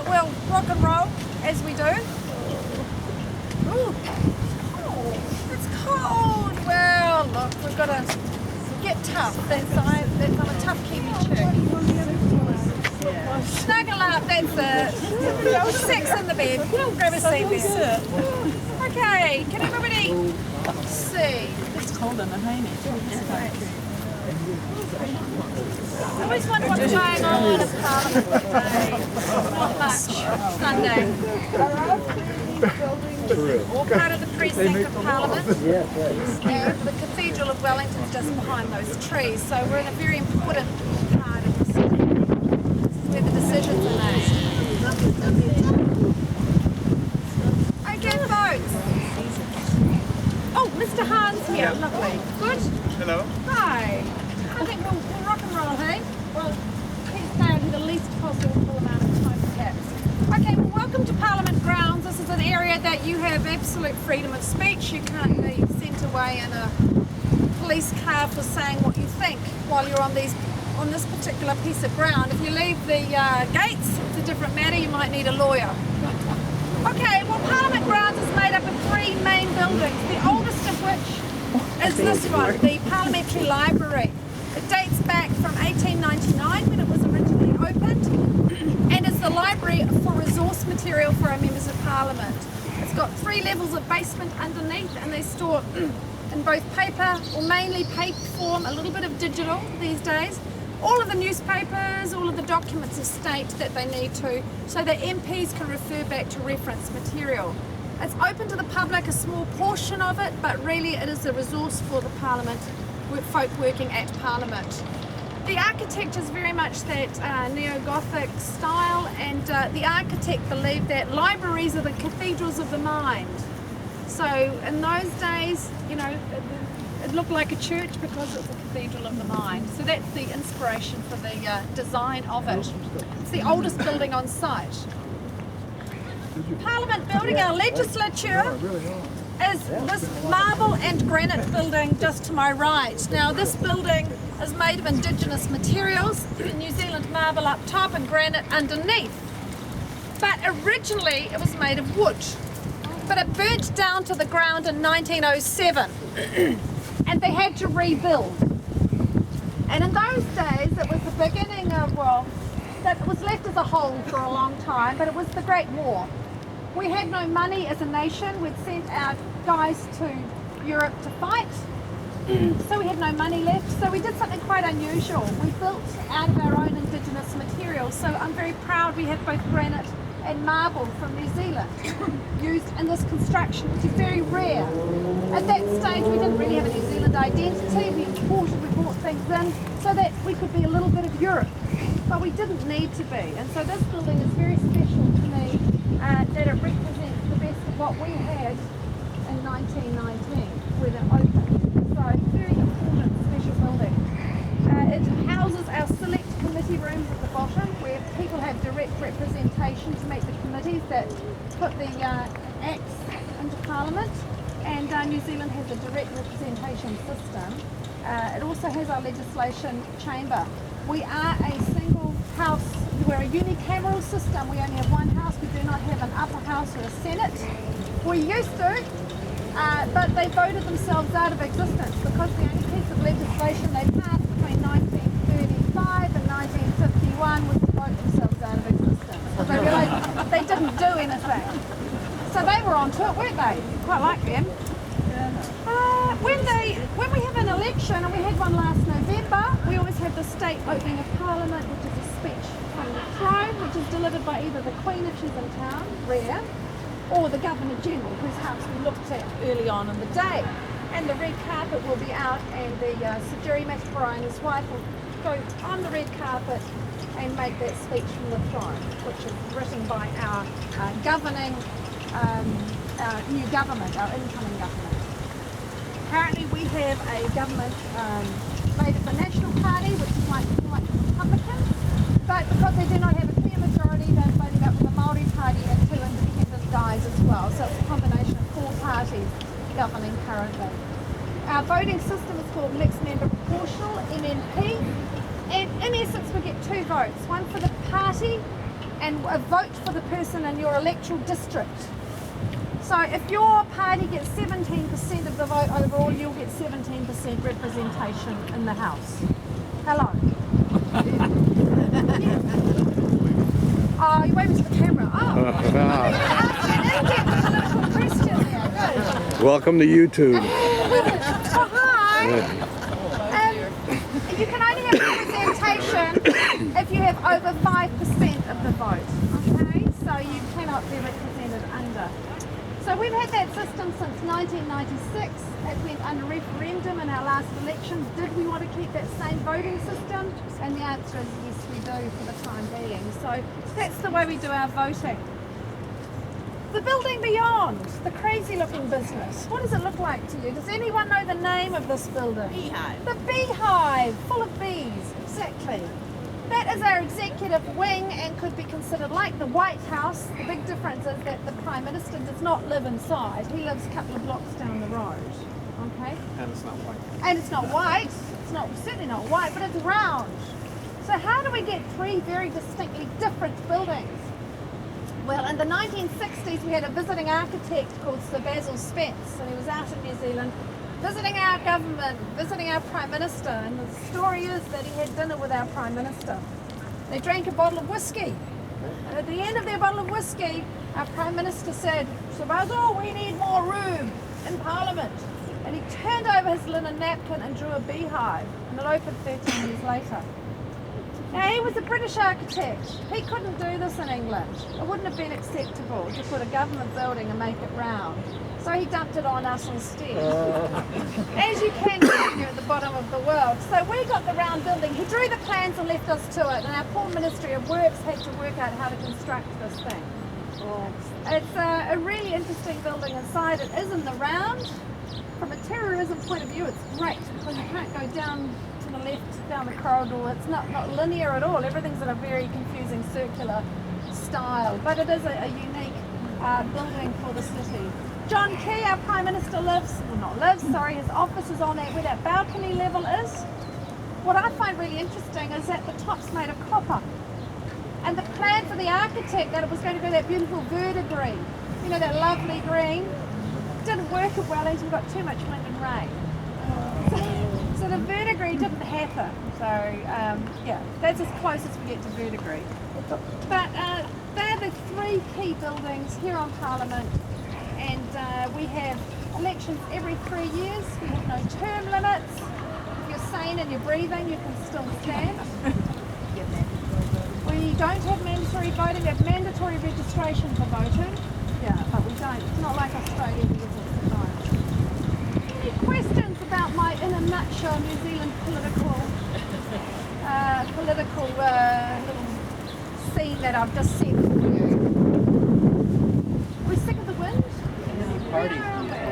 we'll rock and roll as we do. Ooh. It's cold. Well, look, we've got to get tough. I'm a tough Kiwi chick. Snuggle up, that's it. Sex in the bed. Grab a seat there. Okay, can everybody see? It's cold in the honey. I always wonder what's going on at Parliament today. Not much. Sunday. All part of the precinct of Parliament. And the Cathedral of Wellington is just behind those trees. So we're in a very important part of the city. This is where the decisions are made. Okay, folks. Oh, Mr. Hahn's here. Lovely. Good? Hello. Hi. I think we'll rock and roll, hey? Well, please stay on here the least possible amount of time, perhaps. Okay, well, welcome to Parliament Grounds. This is an area that you have absolute freedom of speech. You can't be sent away in a police car for saying what you think while you're on this particular piece of ground. If you leave the gates, it's a different matter. You might need a lawyer. Okay, well, Parliament Grounds is made up of three main buildings, the oldest of which is this one, the Parliamentary Library. It dates back from 1899 when it was originally opened, and is the library for resource material for our members of Parliament. It's got 3 levels of basement underneath, and they store in both paper or mainly paper form, a little bit of digital these days, all of the newspapers, all of the documents of state that they need to, so that MPs can refer back to reference material. It's open to the public, a small portion of it, but really it is a resource for the Parliament, folk working at Parliament. The architecture is very much that neo-Gothic style, and the architect believed that libraries are the cathedrals of the mind. So in those days, you know, it looked like a church because it's a cathedral of the mind. So that's the inspiration for the design of it. It's the oldest building on site. Parliament building, our legislature, is this marble and granite building just to my right. Now this building is made of indigenous materials, New Zealand marble up top and granite underneath. But originally it was made of wood. But it burnt down to the ground in 1907 and they had to rebuild. And in those days it was the beginning of, well, that was left as a hole for a long time, but it was the Great War. We had no money as a nation. We'd sent our guys to Europe to fight, so we had no money left. So we did something quite unusual. We built out of our own indigenous materials. So I'm very proud we have both granite and marble from New Zealand used in this construction, which is very rare. At that stage we didn't really have a New Zealand identity. We imported, we brought things in so that we could be a little bit of Europe, but we didn't need to be. And so this building is very special to me, that it represents the best of what we had in 1919 when it opened. So it's a very important special building. It houses our select committee rooms at the bottom where people have direct representation to make the committees that put the acts into Parliament, and New Zealand has a direct representation system. It also has our legislation chamber. We are a single house, we're a unicameral system. We only have one house. We do not have an upper house or a senate. We used to, but they voted themselves out of existence because the only piece of legislation they passed between 1935 and 1951 was to vote themselves out of existence. Because they realised they didn't do anything. So they were onto it, weren't they? Quite like them. When we have an election, and we had one last November, we always have the state opening of Parliament, which is a speech from the throne, which is delivered by either the Queen if she's in town, rare, or the Governor General, whose house we looked at early on in the day. And the red carpet will be out, and the Sir Jerry Matsborough and his wife will go on the red carpet and make that speech from the throne, which is written by our governing, our new government, our incoming government. Currently we have a government made of the National Party, which is like the Republicans, but because they do not have a clear majority, they're voting up with the Māori Party and 2 independent guys as well. So it's a combination of 4 parties governing currently. Our voting system is called mixed member proportional, MMP, and in essence we get 2 votes, one for the party and vote for the person in your electoral district. So if your party gets 17% of the vote overall, you'll get 17% representation in the House. Hello. Oh, you're waving to the camera. Oh, I think you're asking an in-depth political question there. Good. Welcome to YouTube. Oh, hi. You can only have representation if you have over 5% of the vote. Okay, so you cannot be represented under. So we've had that system since 1996. It went under referendum in our last election. Did we want to keep that same voting system? And the answer is yes, we do for the time being. So that's the way we do our voting. The building beyond, the crazy looking business. What does it look like to you? Does anyone know the name of this building? Beehive. The Beehive, full of bees, exactly. That is our executive wing and could be considered like the White House. The big difference is that the Prime Minister does not live inside. He lives a couple of blocks down the road. Okay? And it's not white. And it's not white. It's not certainly not white, but it's round. So how do we get three very distinctly different buildings? Well, in the 1960s, we had a visiting architect called Sir Basil Spence, and he was out in New Zealand visiting our government, visiting our Prime Minister, and the story is that he had dinner with our Prime Minister. They drank a bottle of whiskey. And at the end of their bottle of whiskey, our Prime Minister said, Sir Basil, we need more room in Parliament. And he turned over his linen napkin and drew a beehive, and it opened 13 years later. Now, he was a British architect. He couldn't do this in England. It wouldn't have been acceptable to put a government building and make it round. So he dumped it on us instead. As you can do when you're at the bottom of the world. So we got the round building. He drew the plans and left us to it, and our poor Ministry of Works had to work out how to construct this thing. It's a really interesting building inside. It is in the round. From a terrorism point of view, it's great because you can't go down to the left, down the corridor. It's not linear at all. Everything's in a very confusing circular style, but it is a unique building for the city. John Key, our Prime Minister, his office is on where that balcony level is. What I find really interesting is that the top's made of copper. And the plan for the architect that it was going to be that beautiful verdigris, you know, that lovely green, didn't work at Wellington, got too much wind and rain. So the verdigris didn't happen. So yeah, that's as close as we get to verdigris. But they're the three key buildings here on Parliament, and we have elections every 3 years. We have no term limits. If you're sane and you're breathing, you can still stand. We don't have mandatory voting. We have mandatory registration for voting. Yeah, but we don't. It's not like Australia where you just don't. Any questions about my, in a nutshell, New Zealand political little scene that I've just set for you? We're sick of the wind? Party.